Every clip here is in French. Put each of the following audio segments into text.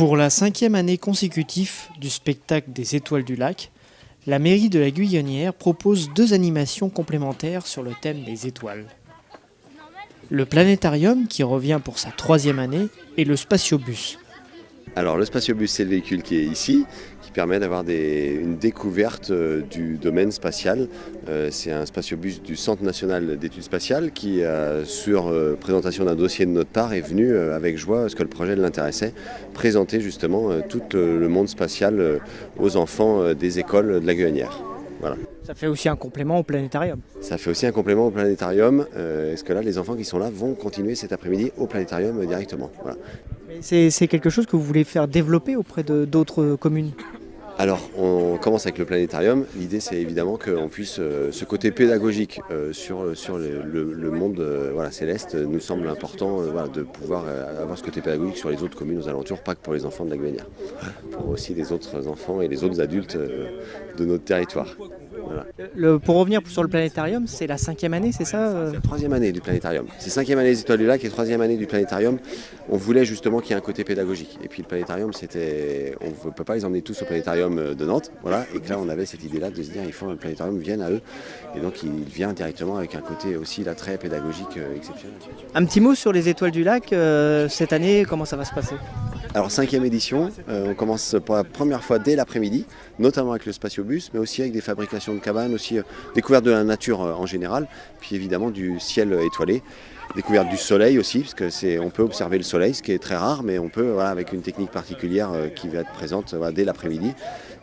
Pour la 5e année consécutive du spectacle des Étoiles du Lac, la mairie de la Guyonnière propose 2 animations complémentaires sur le thème des étoiles. Le planétarium, qui revient pour sa 3e année, et le spatiobus. Alors le spatiobus, c'est le véhicule qui est ici, qui permet d'avoir une découverte du domaine spatial. C'est un spatiobus du Centre national d'études spatiales qui, sur présentation d'un dossier de notre part, est venu avec joie, parce que le projet l'intéressait, présenter justement tout le monde spatial aux enfants des écoles de la Guyonnière. Voilà. Ça fait aussi un complément au planétarium. Ça fait aussi un complément au planétarium, parce que là, les enfants qui sont là vont continuer cet après-midi au planétarium directement. Voilà. C'est quelque chose que vous voulez faire développer auprès d'autres communes? Alors, on commence avec le planétarium. L'idée, c'est évidemment qu'on puisse, ce côté pédagogique sur le monde céleste nous semble important de pouvoir avoir ce côté pédagogique sur les autres communes aux alentours, pas que pour les enfants de la Guyonnière, pour aussi les autres enfants et les autres adultes de notre territoire. Voilà. Pour revenir sur le planétarium, c'est la 5e année, c'est ça? C'est la 3e année du planétarium. C'est 5e année des Étoiles du Lac et 3e année du planétarium. On voulait justement qu'il y ait un côté pédagogique. Et puis le planétarium, on ne peut pas les emmener tous au planétarium de Nantes. Voilà. Et que là, on avait cette idée-là de se dire il faut que le planétarium vienne à eux. Et donc, il vient directement avec un côté aussi là, très pédagogique exceptionnel. Un petit mot sur les Étoiles du Lac. Cette année, comment ça va se passer? Alors 5e édition, on commence pour la première fois dès l'après-midi, notamment avec le spatiobus, mais aussi avec des fabrications de cabanes, aussi découverte de la nature en général, puis évidemment du ciel étoilé, découverte du soleil aussi, parce que on peut observer le soleil, ce qui est très rare, mais on peut avec une technique particulière qui va être présente dès l'après-midi.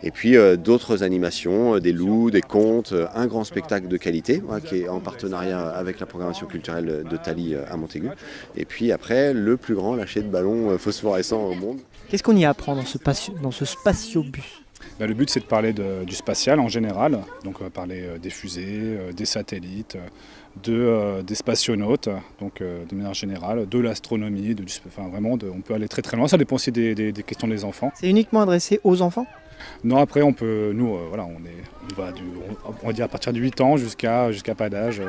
Et puis d'autres animations, des loups, des contes, un grand spectacle de qualité qui est en partenariat avec la programmation culturelle de Thalie à Montaigu. Et puis après, le plus grand lâcher de ballons phosphorescents au monde. Qu'est-ce qu'on y apprend dans ce spatiobus? Le but, c'est de parler du spatial en général. Donc on va parler des fusées, des satellites, des spationautes, donc de manière générale, de l'astronomie, on peut aller très très loin. Ça dépend aussi des questions des enfants. C'est uniquement adressé aux enfants? Non, après on peut, on va dire à partir de 8 ans jusqu'à pas d'âge,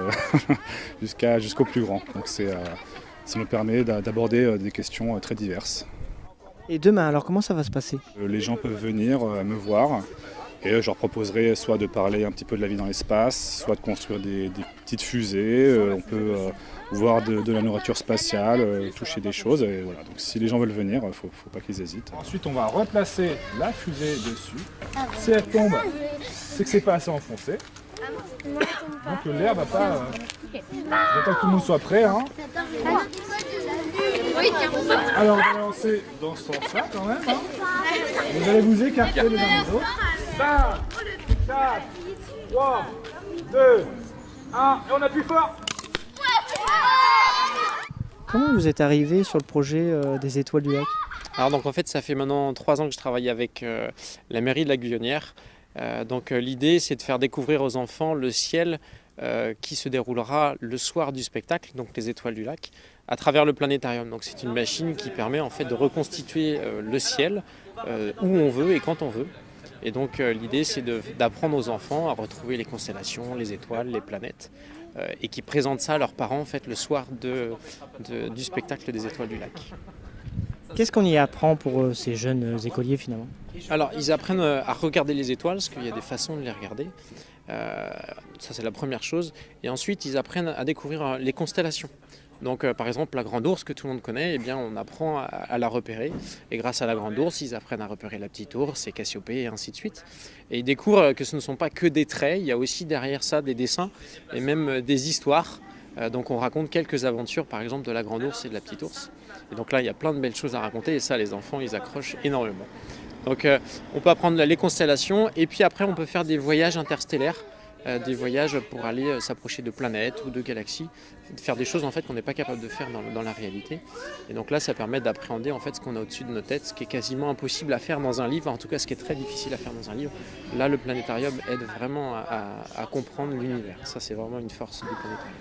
jusqu'au plus grand. Donc ça nous permet d'aborder des questions très diverses. Et demain, alors comment ça va se passer? Les gens peuvent venir me voir et je leur proposerai soit de parler un petit peu de la vie dans l'espace, soit de construire des petites fusées. On peut voir de la nourriture spatiale, toucher des choses. Et voilà. Donc si les gens veulent venir, il ne faut pas qu'ils hésitent. Ensuite, on va replacer la fusée dessus. Si elle tombe, c'est que c'est pas assez enfoncé. Donc l'air va pas... J'attends que tout le monde soit prêt. Hein. Alors on va lancer dans ce sens-là quand même. Hein. Vous allez vous écarter les uns des autres. 5, 4, 3, 2, 1, et on appuie fort. Comment vous êtes arrivé sur le projet des Étoiles du Lac? Alors donc en fait ça fait maintenant 3 ans que je travaille avec la mairie de la Guyonnière. L'idée c'est de faire découvrir aux enfants le ciel qui se déroulera le soir du spectacle, donc les Étoiles du Lac, à travers le planétarium. Donc c'est une machine qui permet en fait de reconstituer le ciel où on veut et quand on veut. Et donc l'idée c'est d'apprendre aux enfants à retrouver les constellations, les étoiles, les planètes, et qui présentent ça à leurs parents en fait le soir du spectacle des Étoiles du Lac. Qu'est-ce qu'on y apprend pour ces jeunes écoliers finalement? Alors ils apprennent à regarder les étoiles, parce qu'il y a des façons de les regarder. Ça c'est la première chose. Et ensuite ils apprennent à découvrir les constellations. Donc par exemple la Grande Ourse que tout le monde connaît, eh bien, on apprend à la repérer. Et grâce à la Grande Ourse, ils apprennent à repérer la Petite Ourse et Cassiopée et ainsi de suite. Et ils découvrent que ce ne sont pas que des traits, il y a aussi derrière ça des dessins et même des histoires. Donc on raconte quelques aventures par exemple de la Grande Ourse et de la Petite Ourse. Et donc là il y a plein de belles choses à raconter et ça les enfants ils accrochent énormément. Donc on peut apprendre les constellations et puis après on peut faire des voyages interstellaires. Des voyages pour aller s'approcher de planètes ou de galaxies, de faire des choses en fait qu'on n'est pas capable de faire dans la réalité. Et donc là, ça permet d'appréhender en fait ce qu'on a au-dessus de nos têtes, ce qui est quasiment impossible à faire dans un livre, en tout cas ce qui est très difficile à faire dans un livre. Là, le planétarium aide vraiment à comprendre l'univers. Ça, c'est vraiment une force du planétarium.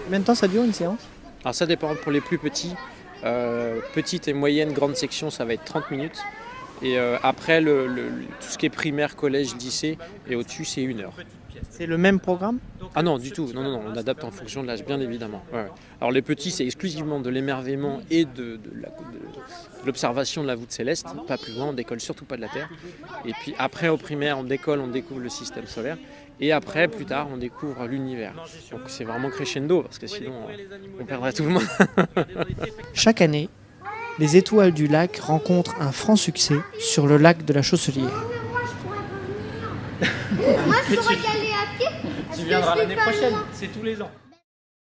Combien de temps ça dure une séance? Alors ça dépend pour les plus petits. Petite et moyenne, grande section, ça va être 30 minutes. Et après, tout ce qui est primaire, collège, lycée et au-dessus, c'est 1 heure. C'est le même programme? Ah non, du tout. Non, on adapte en fonction de l'âge, bien évidemment. Ouais. Alors les petits, c'est exclusivement de l'émerveillement et de l'observation de la voûte céleste. Pas plus loin, on décolle surtout pas de la Terre. Et puis après, au primaire, on découvre le système solaire. Et après, plus tard, on découvre l'univers. Donc c'est vraiment crescendo, parce que sinon, on perdrait tout le monde. Chaque année, les étoiles du lac rencontrent un franc succès sur le lac de la Chausselière. Moi, je pourrais y aller à pied. Tu viendras l'année prochaine, c'est tous les ans.